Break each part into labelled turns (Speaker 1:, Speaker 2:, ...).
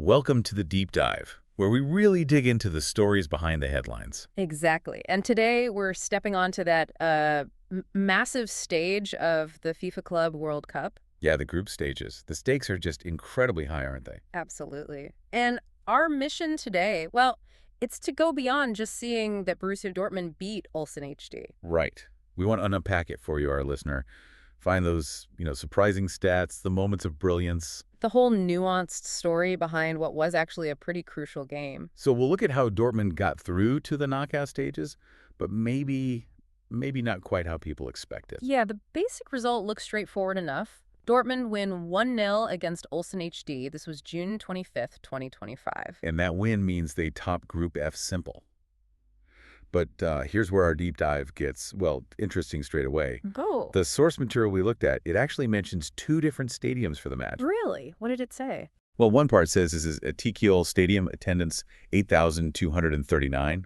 Speaker 1: Welcome to the Deep Dive, where we really dig into the stories behind the headlines.
Speaker 2: Exactly. And today we're stepping onto that massive stage of the FIFA Club World Cup.
Speaker 1: Yeah, the group stages. The stakes are just incredibly high, aren't they?
Speaker 2: Absolutely. And our mission today, well, it's to go beyond just seeing that Borussia Dortmund beat Ulsan HD.
Speaker 1: Right. We want to unpack it for you, our listener. Find those, surprising stats, the moments of brilliance.
Speaker 2: The whole nuanced story behind what was actually a pretty crucial game.
Speaker 1: So we'll look at how Dortmund got through to the knockout stages, but maybe not quite how people expected.
Speaker 2: Yeah, the basic result looks straightforward enough. Dortmund win 1-0 against Ulsan HD. This was June 25th, 2025.
Speaker 1: And that win means they top Group F simple. But here's where our deep dive gets, interesting straight away.
Speaker 2: Oh.
Speaker 1: The source material we looked at, it actually mentions two different stadiums for the match.
Speaker 2: Really? What did it say?
Speaker 1: Well, one part says this is a TQL Stadium, attendance 8,239.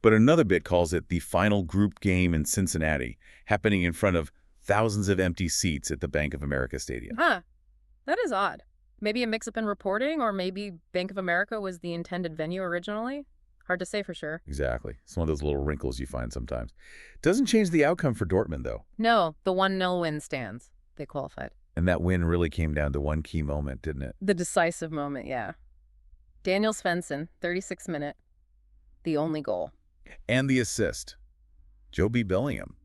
Speaker 1: But another bit calls it the final group game in Cincinnati, happening in front of thousands of empty seats at the Bank of America Stadium.
Speaker 2: Huh. That is odd. Maybe a mix-up in reporting, or maybe Bank of America was the intended venue originally? Hard to say for sure.
Speaker 1: Exactly. It's one of those little wrinkles you find sometimes. Doesn't change the outcome for Dortmund, though.
Speaker 2: No, the 1-0 win stands. They qualified.
Speaker 1: And that win really came down to one key moment, didn't it?
Speaker 2: The decisive moment, yeah. Daniel Svensson, 36th minute, the only goal.
Speaker 1: And the assist. Jobe Bellingham.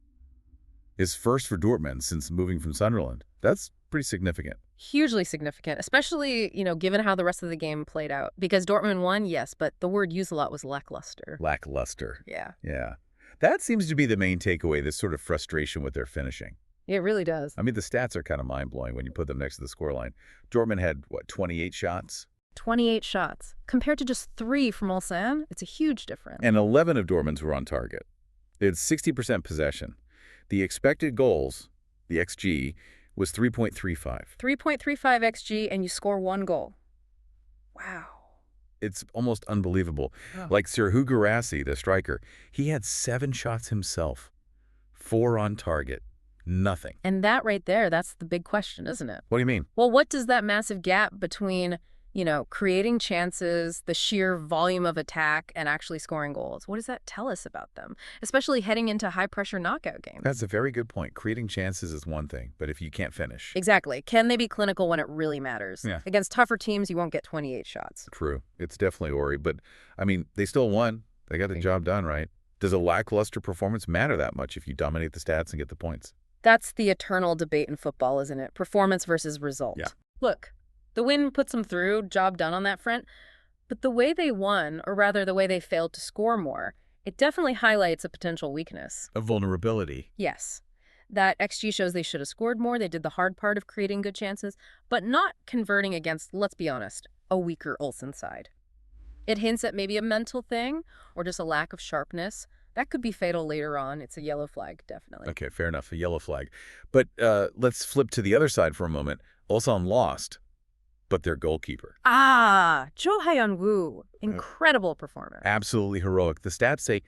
Speaker 1: His first for Dortmund since moving from Sunderland. That's pretty significant.
Speaker 2: Hugely significant, especially, given how the rest of the game played out. Because Dortmund won, yes, but the word used a lot was lackluster.
Speaker 1: Lackluster.
Speaker 2: Yeah.
Speaker 1: Yeah. That seems to be the main takeaway, this sort of frustration with their finishing.
Speaker 2: It really does.
Speaker 1: I mean, the stats are kind of mind-blowing when you put them next to the scoreline. Dortmund had, 28 shots?
Speaker 2: 28 shots. Compared to just 3 from Ulsan, it's a huge difference.
Speaker 1: And 11 of Dortmund's were on target. They had 60% possession. The expected goals, the XG, was 3.35.
Speaker 2: 3.35 XG, and you score 1 goal. Wow.
Speaker 1: It's almost unbelievable.
Speaker 2: Oh.
Speaker 1: Like Serhou Guirassy, the striker, he had 7 shots himself. 4 on target. Nothing.
Speaker 2: And that right there, that's the big question, isn't it?
Speaker 1: What do you mean?
Speaker 2: Well, what does that massive gap between, creating chances, the sheer volume of attack, and actually scoring goals, what does that tell us about them? Especially heading into high-pressure knockout games.
Speaker 1: That's a very good point. Creating chances is one thing, but if you can't finish.
Speaker 2: Exactly. Can they be clinical when it really matters?
Speaker 1: Yeah.
Speaker 2: Against tougher teams, you won't get 28 shots.
Speaker 1: True. It's definitely Ori, but, they still won. They got the job done, right? Does a lackluster performance matter that much if you dominate the stats and get the points?
Speaker 2: That's the eternal debate in football, isn't it? Performance versus result.
Speaker 1: Yeah.
Speaker 2: Look, the win puts them through, job done on that front. But the way they won, or rather the way they failed to score more, it definitely highlights a potential weakness.
Speaker 1: A vulnerability.
Speaker 2: Yes. That XG shows they should have scored more. They did the hard part of creating good chances, but not converting against, let's be honest, a weaker Ulsan side. It hints at maybe a mental thing or just a lack of sharpness. That could be fatal later on. It's a yellow flag, definitely.
Speaker 1: Okay, fair enough. A yellow flag. But let's flip to the other side for a moment. Ulsan lost, but their goalkeeper.
Speaker 2: Hyeon-woo. Incredible performer.
Speaker 1: Absolutely heroic. The stats say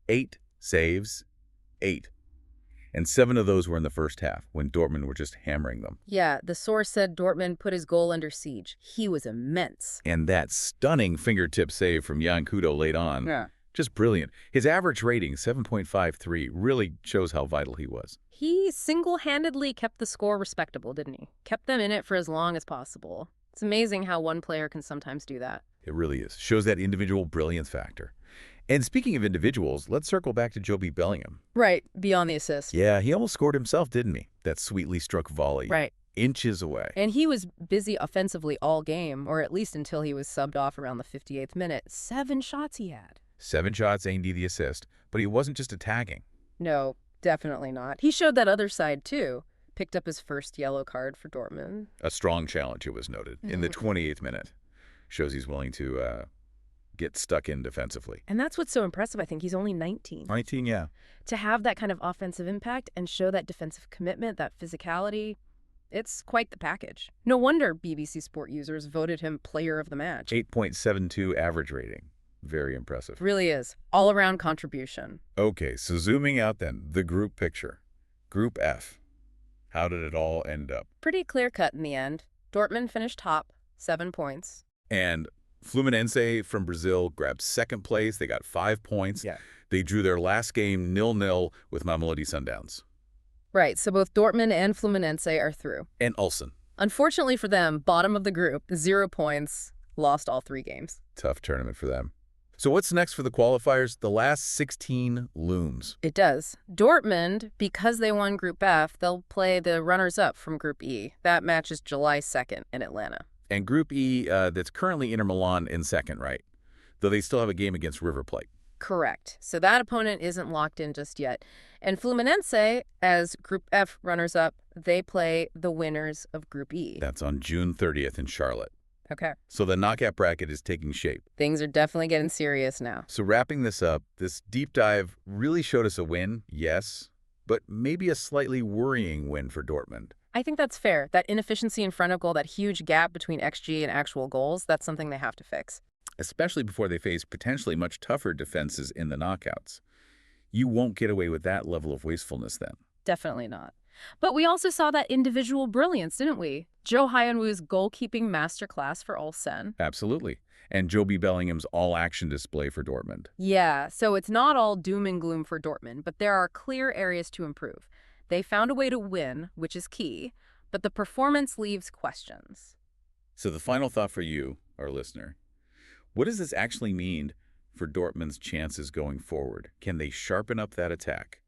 Speaker 1: 8 saves, 8. And 7 of those were in the first half, when Dortmund were just hammering them.
Speaker 2: Yeah, the source said Dortmund put his goal under siege. He was immense.
Speaker 1: And that stunning fingertip save from Hyeon-woo late on.
Speaker 2: Yeah.
Speaker 1: Just brilliant. His average rating, 7.53, really shows how vital he was.
Speaker 2: He single-handedly kept the score respectable, didn't he? Kept them in it for as long as possible. It's amazing how one player can sometimes do that.
Speaker 1: It really is. Shows that individual brilliance factor. And speaking of individuals, let's circle back to Jobe Bellingham.
Speaker 2: Right, beyond the assist.
Speaker 1: Yeah, he almost scored himself, didn't he? That sweetly struck volley.
Speaker 2: Right.
Speaker 1: Inches away.
Speaker 2: And he was busy offensively all game, or at least until he was subbed off around the 58th minute. 7 shots he had.
Speaker 1: 7 shots, aimed the assist, but he wasn't just attacking.
Speaker 2: No, definitely not. He showed that other side, too. Picked up his first yellow card for Dortmund.
Speaker 1: A strong challenge, it was noted, in the 28th minute. Shows he's willing to get stuck in defensively.
Speaker 2: And that's what's so impressive, I think. He's only 19.
Speaker 1: 19, yeah.
Speaker 2: To have that kind of offensive impact and show that defensive commitment, that physicality, it's quite the package. No wonder BBC Sport users voted him player of the match.
Speaker 1: 8.72 average rating. Very impressive.
Speaker 2: Really is. All-around contribution.
Speaker 1: Okay, so zooming out then, the group picture. Group F. How did it all end up?
Speaker 2: Pretty clear-cut in the end. Dortmund finished top, 7 points.
Speaker 1: And Fluminense from Brazil grabbed second place. They got 5 points.
Speaker 2: Yeah.
Speaker 1: They drew their last game 0-0 with Mamelodi Sundowns.
Speaker 2: Right, so both Dortmund and Fluminense are through.
Speaker 1: And Ulsan.
Speaker 2: Unfortunately for them, bottom of the group, 0 points, lost all 3 games.
Speaker 1: Tough tournament for them. So what's next for the qualifiers? The last 16 looms.
Speaker 2: It does. Dortmund, because they won Group F, they'll play the runners-up from Group E. That match is July 2nd in Atlanta.
Speaker 1: And Group E, that's currently Inter Milan in second, right? Though they still have a game against River Plate.
Speaker 2: Correct. So that opponent isn't locked in just yet. And Fluminense, as Group F runners-up, they play the winners of Group E.
Speaker 1: That's on June 30th in Charlotte.
Speaker 2: Okay.
Speaker 1: So the knockout bracket is taking shape.
Speaker 2: Things are definitely getting serious now.
Speaker 1: So wrapping this up, this deep dive really showed us a win, yes, but maybe a slightly worrying win for Dortmund.
Speaker 2: I think that's fair. That inefficiency in front of goal, that huge gap between XG and actual goals, that's something they have to fix.
Speaker 1: Especially before they face potentially much tougher defenses in the knockouts. You won't get away with that level of wastefulness then.
Speaker 2: Definitely not. But we also saw that individual brilliance, didn't we? Hyeon-woo's goalkeeping masterclass for Ulsan.
Speaker 1: Absolutely. And Jobe Bellingham's all-action display for Dortmund.
Speaker 2: Yeah, so it's not all doom and gloom for Dortmund, but there are clear areas to improve. They found a way to win, which is key, but the performance leaves questions.
Speaker 1: So the final thought for you, our listener, what does this actually mean for Dortmund's chances going forward? Can they sharpen up that attack?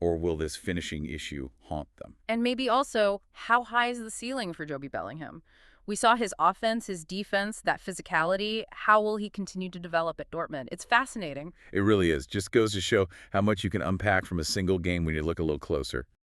Speaker 1: Or will this finishing issue haunt them?
Speaker 2: And maybe also, how high is the ceiling for Jobe Bellingham? We saw his offense, his defense, that physicality. How will he continue to develop at Dortmund? It's fascinating.
Speaker 1: It really is. Just goes to show how much you can unpack from a single game when you look a little closer.